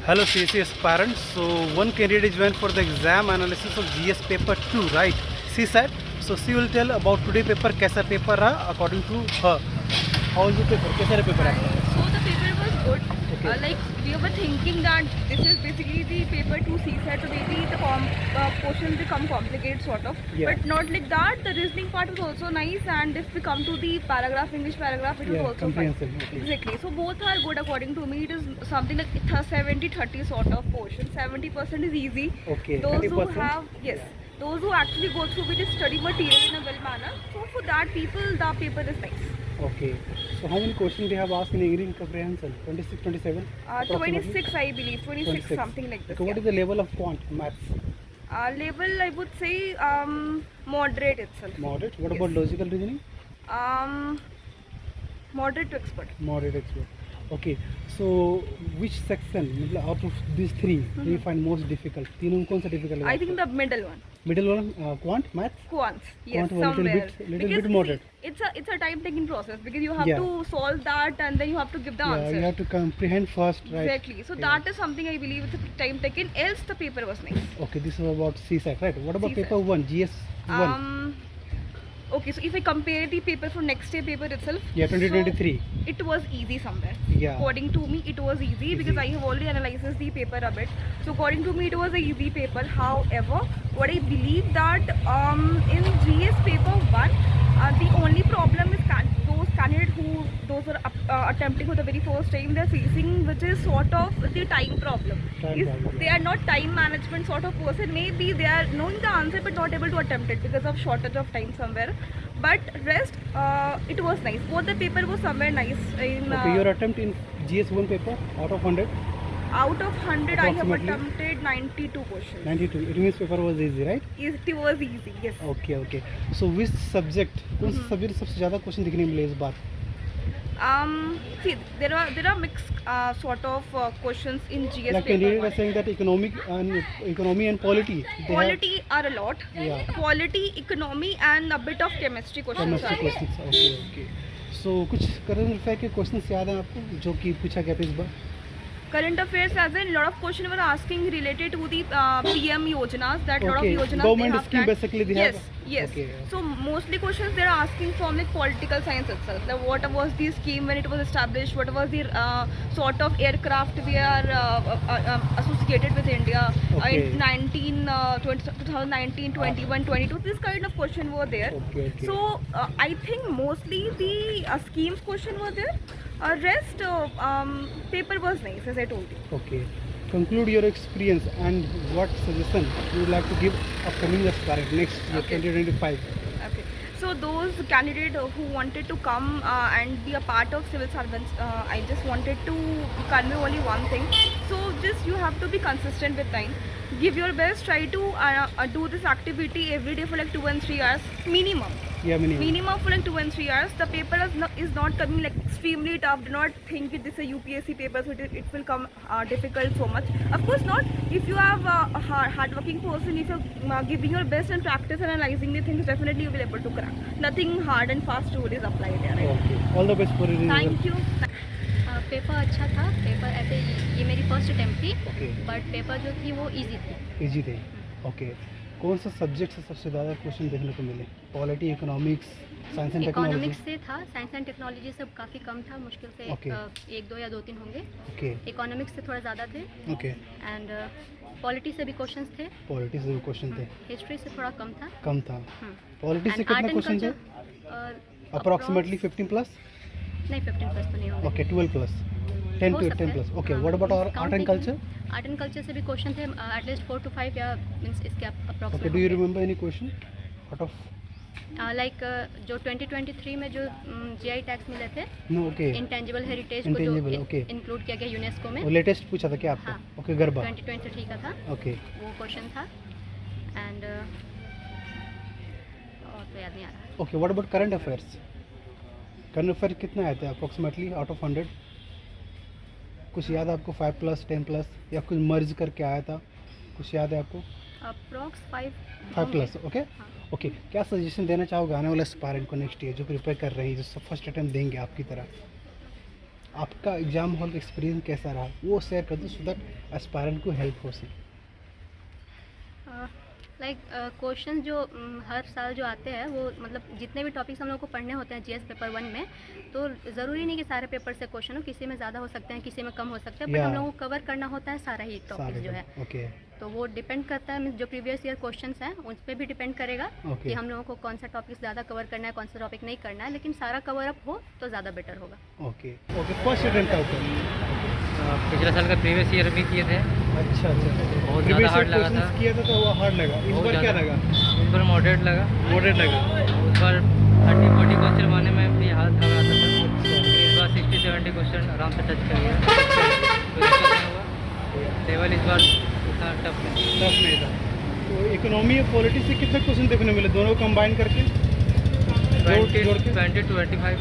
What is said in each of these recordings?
Hello CCS parents. So one candidate is went for the exam analysis of GS paper 2, right? CSAT. So she will tell about today paper कैसा paper रहा according to her. How was the paper? कैसा रहा paper आपका? So the paper was good. Okay. Like we were thinking that this is basically the paper 2 CSAT, so maybe the portions become complicated sort of. Yeah. But not like that. The reasoning part was also nice, and if we come to the paragraph, English paragraph, it was Yeah, also fine. comprehensive. Okay. Exactly. So both are good according to me. It is something like 70-30 sort of portion. 70% is easy. Okay. Those who 30%? have those who actually go through with the study material in a well manner. So for that people, the paper is nice. Okay. So how many questions they have asked in English comprehension? 26, 27? approximately? 26 I believe, 26 something like this. Okay. What is the level of quant maths? Level I would say moderate itself. Moderate. What Yes. about logical reasoning? Moderate to expert. Moderate expert. Okay. So which section मतलब out of these three do you find most difficult? तीनों में कौन सा difficult लगा I think the middle one. आपको? Middle one quant maths. Quants. Yes, Quant was somewhere. little Because bit moderate. it's a time taking process because you have Yeah. to solve that and then you have to give the Yeah, answer. you have to comprehend first, right? Exactly. So Yeah. that is something I believe it's a time taken. Else the paper was nice. Okay, this is about CSAT, right? What about CSAT. paper 1, GS 1? Okay, so if I compare the paper for next day paper itself, Yeah, 2023. so it was easy somewhere. Yeah. According to me, it was easy because I have already analyzed the paper a bit. So according to me, it was a easy paper. However, what I believe that in GS paper 1, the only problem is those candidates those are attempting for the very first time, they're facing, which is sort of the time problem. Time If problem, they are not time management sort of person, maybe they are knowing the answer but not able to attempt it because of shortage of time somewhere. But rest, it was nice. Both the paper was somewhere nice. Okay, your attempt in GS 1 paper out of 100? Out of 100, I have Approximately? attempted 92 questions. 92. It means paper was easy, right? It was easy, yes. Okay, okay. So which subject, कौन सा subject सबसे ज़्यादा question दिखने मिले इस बार? See, there are mixed sort of questions in GS Like paper candidate 1. are saying that economy and polity. They Quality are a lot. Yeah. Quality, economy, and a bit of chemistry have questions. chemistry are. questions. Okay, okay. So कुछ current affair के questions याद हैं आपको जो कि पूछा गया था इस बार? Current affairs, as in lot of questions were asking related to the PM yojanas, that lot of Okay, yojanas government they have scheme planned. basically they yes, have. Yes. Okay. So mostly questions they are asking from like political science itself. Like what was the scheme when it was established? What was the sort of aircraft we are associated with India Okay. in 2019, 21, 22? This kind of question were there. Okay, okay. So I think mostly the schemes question were there. Rest paper was nice, as I told you. Okay. Conclude your experience and what suggestion you would like to give upcoming aspirant next year, Okay. 2025. Okay. So those candidates who wanted to come and be a part of civil servants, I just wanted to convey only one thing. So just you have to be consistent with time. Give your best. Try to do this activity every day for like 2 and 3 hours minimum. Yeah, Minimum for like 2 and 3 hours. The paper is not coming like extremely tough. Do not think this is a UPSC paper, so it will come difficult so much. Of course not. If you have a hardworking person, if you're giving your best and practice and analyzing the things, definitely you will be able to crack. Nothing hard and fast rule is applied here. Right? Okay. All the best for your result. Thank you. Paper अच्छा था। Paper ऐसे ये मेरी first attempt थी, Okay. But paper जो थी वो easy थी। इजी थे. ओके. कौन सा सब्जेक्ट से सबसे ज़्यादा क्वेश्चन देखने को मिले? Polity, economics, science and technology? Economics से था, साइंस एंड टेक्नोलॉजी से काफ़ी कम था, मुश्किल से Okay. 1, 2 या 2, 3 होंगे। ओके. इकोनॉमिक्स से थोड़ा ज़्यादा थे ओके. एंड पॉलिटी से भी क्वेश्चंस थे। पॉलिटी से भी क्वेश्चन थे? हिस्ट्री से थोड़ा कम था। कम था. हम्म। पॉलिटी से And कितने art and क्वेश्चन थे? culture, approximately 15 plus? नहीं 15 प्लस तो नहीं होंगे। Okay, 12 plus. 10 हो to सकते 10 हैं। प्लस. ओके. हाँ, what about art and counting- culture? Art and culture से भी क्वेश्चन थे एटलीस्ट 4 to 5 या मीन्स इसके okay. Approximate. Do you remember any question out of? Like जो 2023 में जो जीआई टैग्स मिले थे, नो. ओके. इंटेंजिबल हेरिटेज को Intangible, जो okay. इंक्लूड किया गया यूनेस्को में, वो लेटेस्ट पूछा था क्या आपको? हाँ। ओके. गरबा. 2023 का था, ओके. वो क्वेश्चन था एंड और तो याद नहीं आ रहा। Okay. What about current affairs? Current affair कितने आए थे अप्रॉक्सीमेटली आउट ऑफ 100? कुछ याद है आपको? 5 प्लस, 10 प्लस या कुछ मर्ज करके आया था? कुछ याद है आपको? Approx 5 5 plus. ओके. हाँ। ओके. क्या सजेशन देना चाहोगे आने वाले एस्पायरेंट को नेक्स्ट ईयर जो प्रिपेयर कर रहे हैं, जो फर्स्ट अटेम्प्ट देंगे आपकी तरह? आपका एग्जाम हॉल का एक्सपीरियंस कैसा रहा वो शेयर कर दो सो दैट एस्पायरेंट को हेल्प हो सके। लाइक क्वेश्चन जो हर साल जो आते हैं वो मतलब जितने भी टॉपिक्स हम लोग को पढ़ने होते हैं जीएस पेपर 1 में, तो ज़रूरी नहीं कि सारे पेपर से क्वेश्चन हो, किसी में ज़्यादा हो सकते हैं, किसी में कम हो सकते हैं, बट Yeah. हम लोगों को कवर करना होता है सारा ही टॉपिक जो है। ओके तो वो डिपेंड करता है जो प्रीवियस ईयर क्वेश्चंस हैं उन पर भी डिपेंड करेगा Okay. कि हम लोगों को कौन सा टॉपिक ज़्यादा कवर करना है, कौन सा टॉपिक नहीं करना है, लेकिन सारा कवर अप हो तो ज़्यादा बेटर होगा। ओके ओके फर्स्ट अटेम्प्ट था ऊपर। पिछले साल का प्रीवियस ईयर भी किए थे, अच्छा बहुत Previous ज़्यादा हार्ड year लगा था। questions किया था तो वो हार्ड लगा, इस बहुत बार क्या ज़्यादा। लगा? इस बार मॉडरेट लगा। मॉडरेट लगा। उस बार 30-40 क्वेश्चन बनाने में भी हाथ थका आता था, लेकिन इस बार 60-70 क्वेश्चन आराम से टच कर लिया, कोई दिक्कत नहीं हुआ। लेवल इस बार उतना टफ नहीं। टफ नहीं था। तो इकोनॉमी और पॉलिटिक्स से कितने क्वेश्चन देखने मिले दोनों कंबाइन करके? जोड़ के 20 to 25।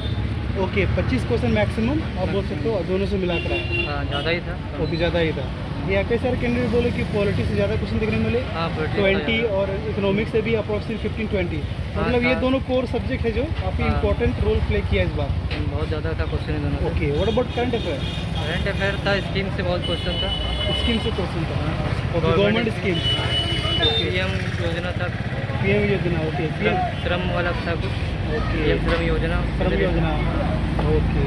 ओके 25 क्वेश्चन मैक्सिमम आप बोल सकते हो और दोनों से मिलाकर आए। हाँ, ज़्यादा ही था। ओके ज़्यादा ही था। ये कई सारे कैंडिडेट बोले कि पॉलिटिक्स से ज़्यादा क्वेश्चन देखने मिले, हाँ, 20 और इकोनॉमिक्स से भी अप्रॉक्सीमेट 15-20। मतलब ये हाँ। दोनों कोर सब्जेक्ट है जो काफ़ी हाँ। इंपॉर्टेंट रोल प्ले किया इस बार। बहुत ज़्यादा था क्वेश्चन इन दोनों। Okay what about current affair? Current affair था, स्कीम से बहुत क्वेश्चन था। स्कीम से क्वेश्चन था। ओके गवर्नमेंट स्कीम, पीएम योजना था, पीएम योजना। ओके पीएम श्रम वाला था कुछ, ओके पीएम श्रम योजना। श्रम योजना। ओके